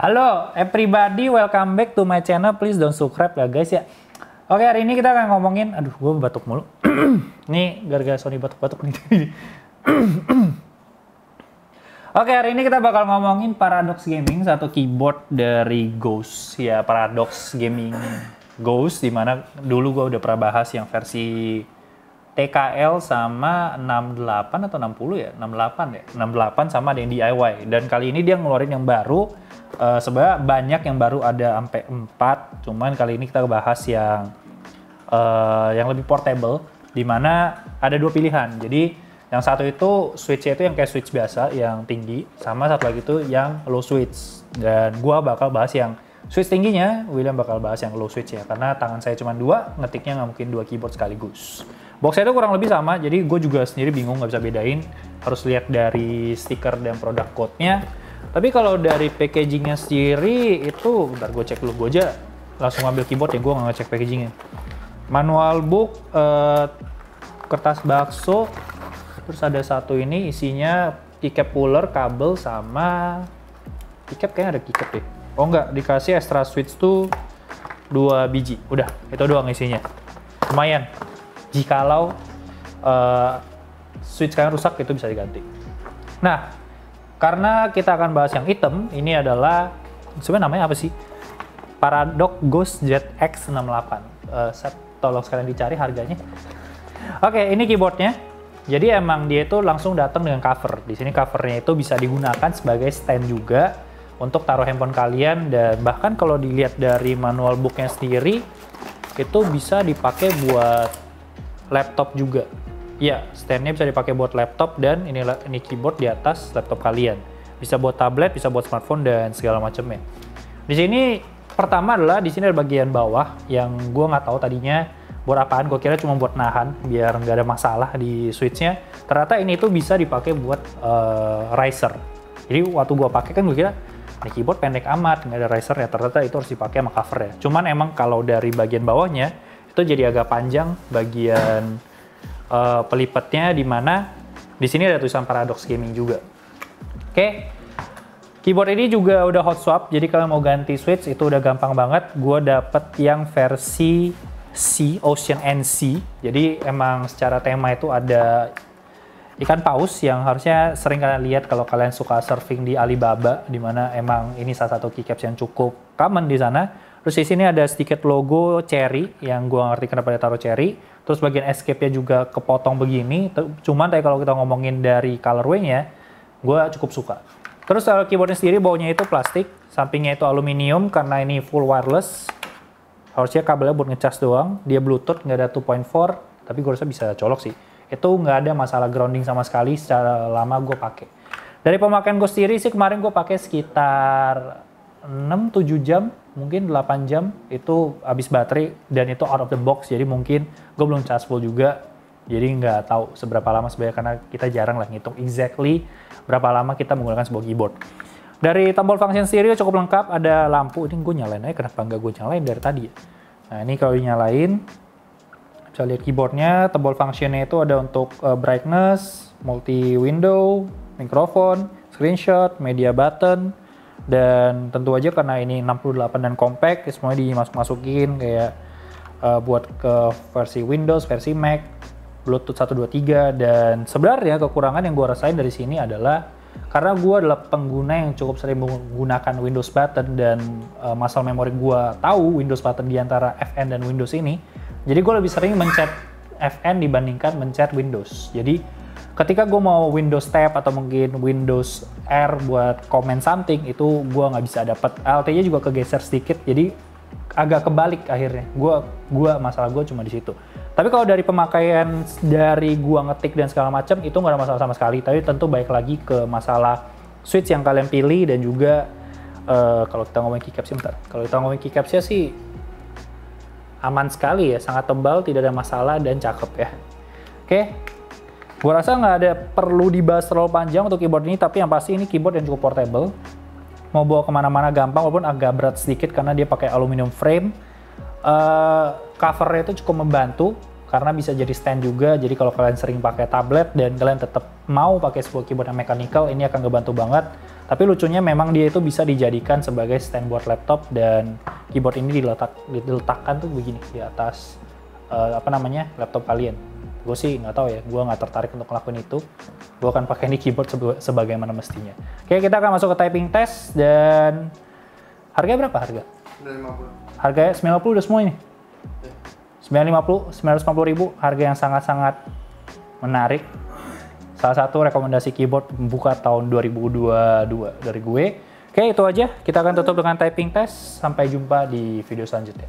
Halo everybody, welcome back to my channel. Please don't subscribe ya guys ya. Oke, hari ini kita akan ngomongin, aduh gue batuk mulu. Nih gara-gara Sony batuk-batuk nih. Oke, hari ini kita bakal ngomongin Paradox Gaming, satu keyboard dari Ghost ya, Paradox Gaming Ghost, dimana dulu gue udah pernah bahas yang versi TKL sama 68 atau 60 ya? 68 ya? 68 sama ada yang DIY. Dan kali ini dia ngeluarin yang baru. Sebenarnya banyak yang baru, ada sampai 4. Cuman kali ini kita bahas yang lebih portable. Dimana ada dua pilihan. Jadi yang satu itu switch-nya itu yang kayak switch biasa, yang tinggi. Sama satu lagi itu yang low switch. Dan gua bakal bahas yang switch tingginya, William bakal bahas yang low switch ya. Karena tangan saya cuma dua, ngetiknya nggak mungkin dua keyboard sekaligus. Boxnya itu kurang lebih sama, jadi gue juga sendiri bingung nggak bisa bedain. Harus lihat dari stiker dan produk code-nya. Tapi kalau dari packagingnya sendiri itu, bentar gue cek dulu. Gue aja langsung ambil keyboard ya, gue nggak ngecek packagingnya. Manual book, kertas bakso, terus ada satu ini isinya keycap puller, kabel, sama keycap, kayaknya ada keycap deh. Oh enggak, dikasih extra switch tuh 2 biji. Udah, itu doang isinya. Lumayan. Jikalau switch kalian rusak, itu bisa diganti. Nah, karena kita akan bahas yang hitam, ini adalah sebenarnya namanya apa sih? Paradox Ghost ZX68. Tolong sekalian dicari harganya. Oke, ini keyboardnya. Jadi emang dia itu langsung datang dengan cover. Di sini covernya itu bisa digunakan sebagai stand juga untuk taruh handphone kalian, dan bahkan kalau dilihat dari manual booknya sendiri itu bisa dipakai buat laptop juga. Ya, standnya bisa dipakai buat laptop, dan ini keyboard di atas laptop kalian. Bisa buat tablet, bisa buat smartphone dan segala macamnya. Di sini pertama adalah di sini ada bagian bawah yang gue nggak tahu tadinya buat apaan. Gue kira cuma buat nahan biar nggak ada masalah di switchnya. Ternyata ini tuh bisa dipakai buat riser. Jadi waktu gue pakai kan gue kira ini keyboard pendek amat, nggak ada riser ya. Ternyata itu harus dipakai sama cover ya. Cuman emang kalau dari bagian bawahnya itu jadi agak panjang bagian pelipatnya, di mana di sini ada tulisan Paradox Gaming juga. Oke, keyboard ini juga udah hot swap, jadi kalau mau ganti switch itu udah gampang banget. Gue dapet yang versi C, Ocean and Sea. Jadi emang secara tema itu ada ikan paus yang harusnya sering kalian lihat kalau kalian suka surfing di Alibaba, di mana emang ini salah satu keycaps yang cukup common di sana. Terus di sini ada sedikit logo cherry, yang gue ngerti kenapa dia taruh cherry. Terus bagian escape-nya juga kepotong begini. Cuman kalau kita ngomongin dari colorway-nya, gue cukup suka. Terus kalau keyboardnya sendiri, bawahnya itu plastik, sampingnya itu aluminium karena ini full wireless. Harusnya kabelnya buat ngecas doang. Dia Bluetooth, nggak ada 2.4, tapi gue rasa bisa colok sih. Itu nggak ada masalah grounding sama sekali secara lama gue pakai. Dari pemakaian gue sendiri sih, kemarin gue pakai sekitar 6-7 jam, mungkin 8 jam itu habis baterai, dan itu out of the box, jadi mungkin gue belum charge full juga, jadi nggak tahu seberapa lama sebenarnya, karena kita jarang lah ngitung exactly berapa lama kita menggunakan sebuah keyboard. Dari tombol function sendiri cukup lengkap, ada lampu, ini gue nyalain aja, kenapa nggak gue nyalain dari tadi ya. Nah ini kalau dinyalain, bisa lihat keyboardnya, tombol functionnya itu ada untuk brightness, multi window, mikrofon, screenshot, media button. Dan tentu aja karena ini 68 dan compact, semuanya dimasuk-masukin kayak buat ke versi Windows, versi Mac, Bluetooth 123. Dan sebenarnya kekurangan yang gue rasain dari sini adalah karena gue adalah pengguna yang cukup sering menggunakan Windows button, dan masalah memori gue tahu Windows button di antara FN dan Windows ini. Jadi gue lebih sering mencet FN dibandingkan mencet Windows. Jadi ketika gue mau Windows Tab atau mungkin Windows R buat comment something, itu gue nggak bisa dapat. Alt-nya juga kegeser sedikit, jadi agak kebalik akhirnya. Masalah gue cuma di situ. Tapi kalau dari pemakaian dari gue ngetik dan segala macam, itu nggak ada masalah sama sekali. Tapi tentu baik lagi ke masalah switch yang kalian pilih, dan juga kalau kita ngomongin keycaps bentar. Kalau kita ngomongin keycapsnya sih aman sekali ya, sangat tebal, tidak ada masalah, dan cakep ya. Oke. Gue rasa nggak ada perlu dibahas terlalu panjang untuk keyboard ini, tapi yang pasti ini keyboard yang cukup portable. Mau bawa kemana-mana gampang, walaupun agak berat sedikit karena dia pakai aluminium frame. Covernya itu cukup membantu, karena bisa jadi stand juga. Jadi kalau kalian sering pakai tablet dan kalian tetap mau pakai sebuah keyboard yang mechanical, ini akan ngebantu banget. Tapi lucunya memang dia itu bisa dijadikan sebagai stand buat laptop, dan keyboard ini diletakkan tuh begini di atas laptop kalian. Gue sih nggak tahu ya, gue nggak tertarik untuk ngelakuin itu. Gue akan pakai ini keyboard sebagaimana mestinya. Oke, kita akan masuk ke typing test, dan harganya berapa harga? 950. Harganya 90 udah semua ini? 950 ribu, harga yang sangat-sangat menarik. Salah satu rekomendasi keyboard pembuka tahun 2022 dari gue. Oke, itu aja. Kita akan tutup dengan typing test. Sampai jumpa di video selanjutnya.